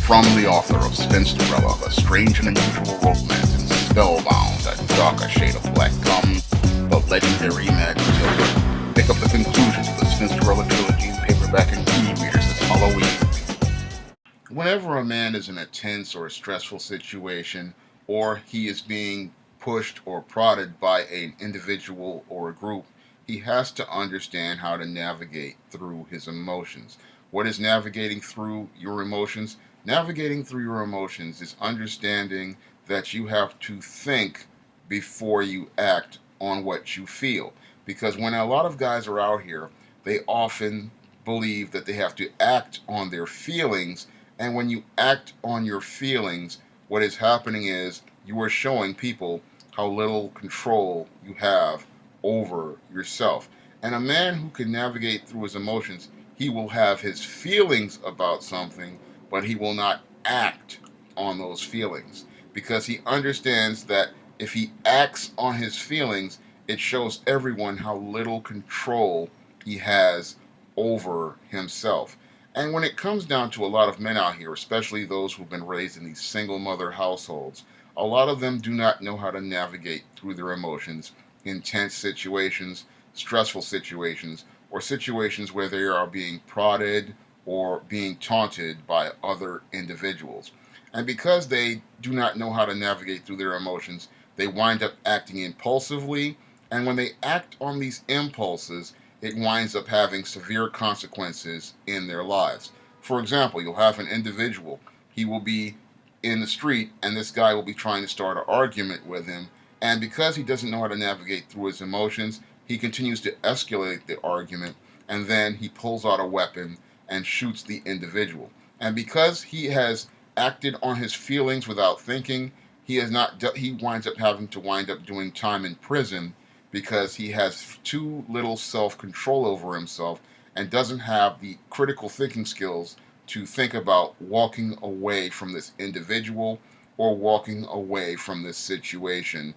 From the author of Spinsterella, The Strange and Unusual Romance and Spellbound, A Darker Shade of Black comes the legendary Magic Silver. Pick up the conclusions of the Spinsterella trilogy in paperback and e-readers this Halloween. Whenever a man is in a tense or a stressful situation, or he is being pushed or prodded by an individual or a group, he has to understand how to navigate through his emotions. What is navigating through your emotions? Navigating through your emotions is understanding that you have to think before you act on what you feel. Because when a lot of guys are out here, they often believe that they have to act on their feelings. And when you act on your feelings, what is happening is you are showing people how little control you have over yourself. And a man who can navigate through his emotions, he will have his feelings about something, but he will not act on those feelings because he understands that if he acts on his feelings, it shows everyone how little control he has over himself. And when it comes down to a lot of men out here, especially those who've been raised in these single mother households, a lot of them do not know how to navigate through their emotions in tense situations, stressful situations, or situations where they are being prodded or being taunted by other individuals. And because they do not know how to navigate through their emotions, they wind up acting impulsively. And when they act on these impulses, it winds up having severe consequences in their lives. For example, you'll have an individual, he will be in the street, and this guy will be trying to start an argument with him. And because he doesn't know how to navigate through his emotions, he continues to escalate the argument, and then he pulls out a weapon and shoots the individual. And because he has acted on his feelings without thinking, he winds up having to wind up doing time in prison because he has too little self-control over himself and doesn't have the critical thinking skills to think about walking away from this individual or walking away from this situation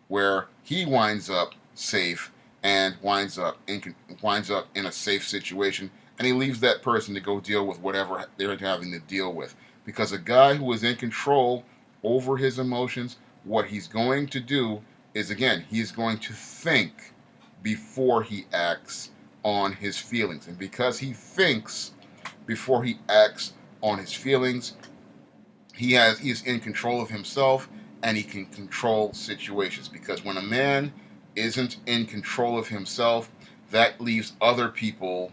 where he winds up safe and winds up in a safe situation, and he leaves that person to go deal with whatever they're having to deal with. Because a guy who is in control over his emotions, what he's going to do is, again, he's going to think before he acts on his feelings. And because he thinks before he acts on his feelings, he is in control of himself, and he can control situations. Because when a man isn't in control of himself, that leaves other people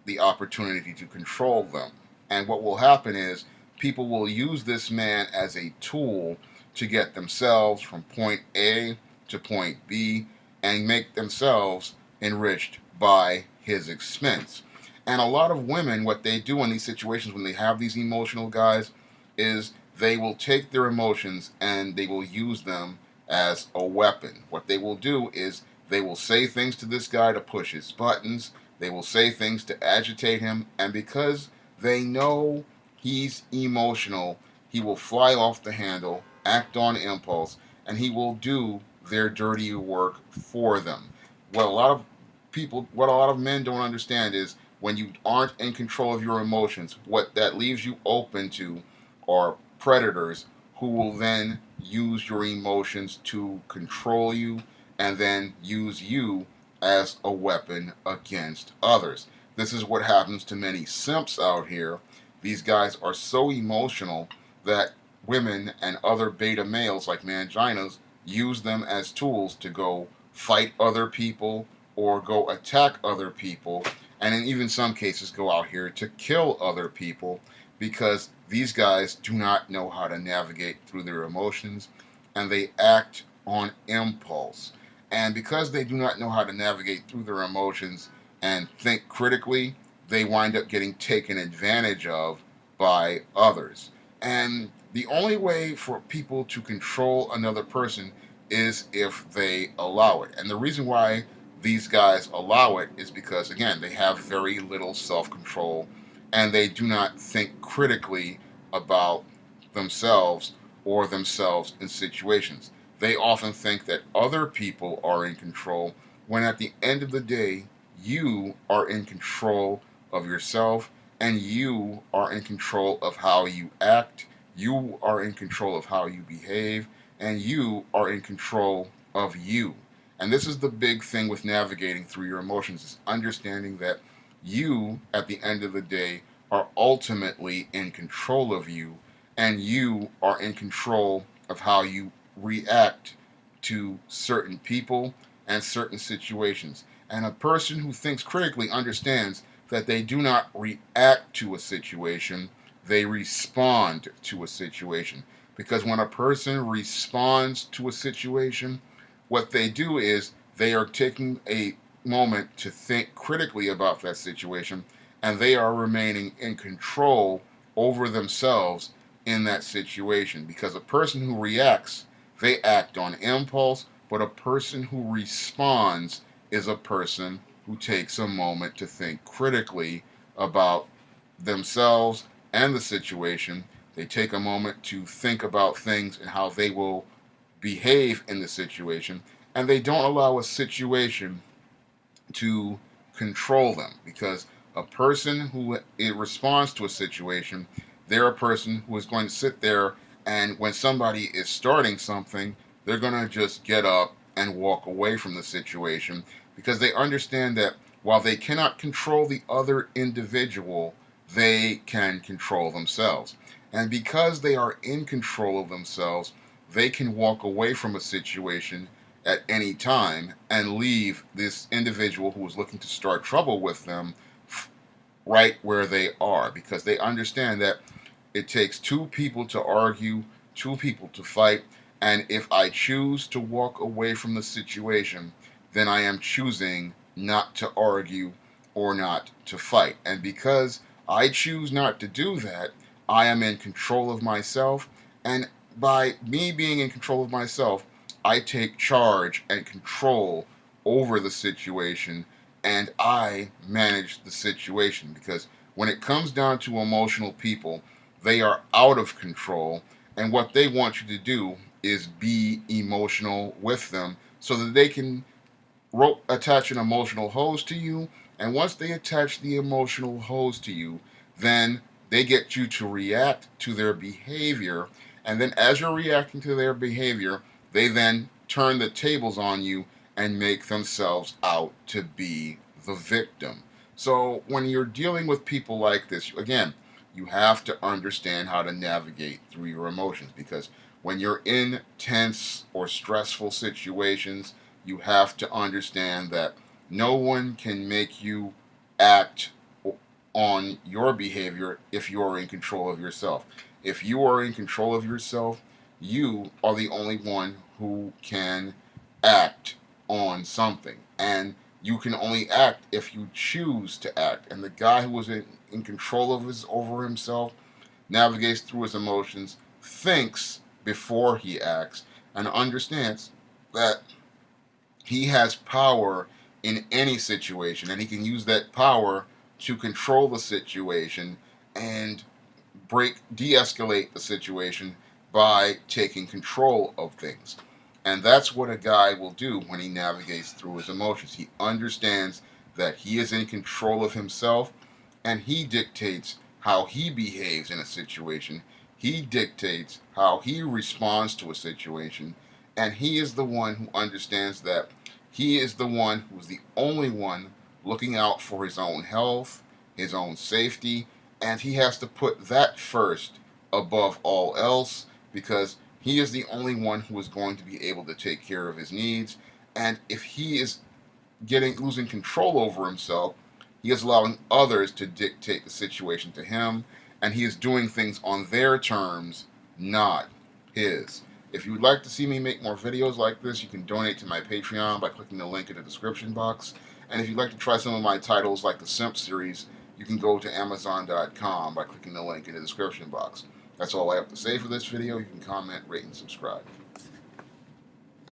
the opportunity to control them. And what will happen is people will use this man as a tool to get themselves from point A to point B and make themselves enriched by his expense. And a lot of women, what they do in these situations when they have these emotional guys is they will take their emotions and they will use them as a weapon. What they will do is they will say things to this guy to push his buttons. They will say things to agitate him. And because they know he's emotional, he will fly off the handle, act on impulse, and he will do their dirty work for them. What a lot of men don't understand is when you aren't in control of your emotions, what that leaves you open to are predators who will then use your emotions to control you and then use you as a weapon against others. This is what happens to many simps out here. These guys are so emotional that women and other beta males like manginas use them as tools to go fight other people or go attack other people, and in even some cases go out here to kill other people because these guys do not know how to navigate through their emotions and they act on impulse. And because they do not know how to navigate through their emotions and think critically, they wind up getting taken advantage of by others. And the only way for people to control another person is if they allow it. And the reason why these guys allow it is because, again, they have very little self control and they do not think critically about themselves or themselves in situations. They often think that other people are in control when at the end of the day, you are in control of yourself and you are in control of how you act, you are in control of how you behave, and you are in control of you. And this is the big thing with navigating through your emotions, is understanding that you, at the end of the day, are ultimately in control of you, and you are in control of how you react to certain people and certain situations. And a person who thinks critically understands that they do not react to a situation, they respond to a situation. Because when a person responds to a situation, what they do is they are taking a moment to think critically about that situation, and they are remaining in control over themselves in that situation. Because a person who reacts, they act on impulse, but a person who responds is a person who takes a moment to think critically about themselves and the situation. They take a moment to think about things and how they will behave in the situation, and they don't allow a situation to control them, because a person who it responds to a situation, they're a person who is going to sit there, and when somebody is starting something, they're going to just get up and walk away from the situation, because they understand that while they cannot control the other individual, they can control themselves. And because they are in control of themselves, they can walk away from a situation at any time and leave this individual who is looking to start trouble with them right where they are, because they understand that it takes two people to argue, two people to fight, and if I choose to walk away from the situation, then I am choosing not to argue or not to fight. And because I choose not to do that, I am in control of myself, and by me being in control of myself, I take charge and control over the situation, and I manage the situation. Because when it comes down to emotional people, they are out of control, and what they want you to do is be emotional with them so that they can attach an emotional hose to you. And once they attach the emotional hose to you, then they get you to react to their behavior. And then as you're reacting to their behavior, they then turn the tables on you and make themselves out to be the victim. So when you're dealing with people like this, again, you have to understand how to navigate through your emotions, because when you're in tense or stressful situations, you have to understand that no one can make you act on your behavior if you are in control of yourself. If you are in control of yourself, you are the only one who can act on something. And you can only act if you choose to act. And the guy who was in control of over himself, navigates through his emotions, thinks before he acts, and understands that he has power in any situation, and he can use that power to control the situation and de-escalate the situation by taking control of things. And that's what a guy will do when he navigates through his emotions. He understands that he is in control of himself, and he dictates how he behaves in a situation. He dictates how he responds to a situation, and he is the one who understands that he is the one who's the only one looking out for his own health, his own safety, and he has to put that first above all else, because he is the only one who is going to be able to take care of his needs. And if he is losing control over himself, he is allowing others to dictate the situation to him, and he is doing things on their terms, not his. If you would like to see me make more videos like this, you can donate to my Patreon by clicking the link in the description box. And if you'd like to try some of my titles like the Simp series, you can go to Amazon.com by clicking the link in the description box. That's all I have to say for this video. You can comment, rate, and subscribe.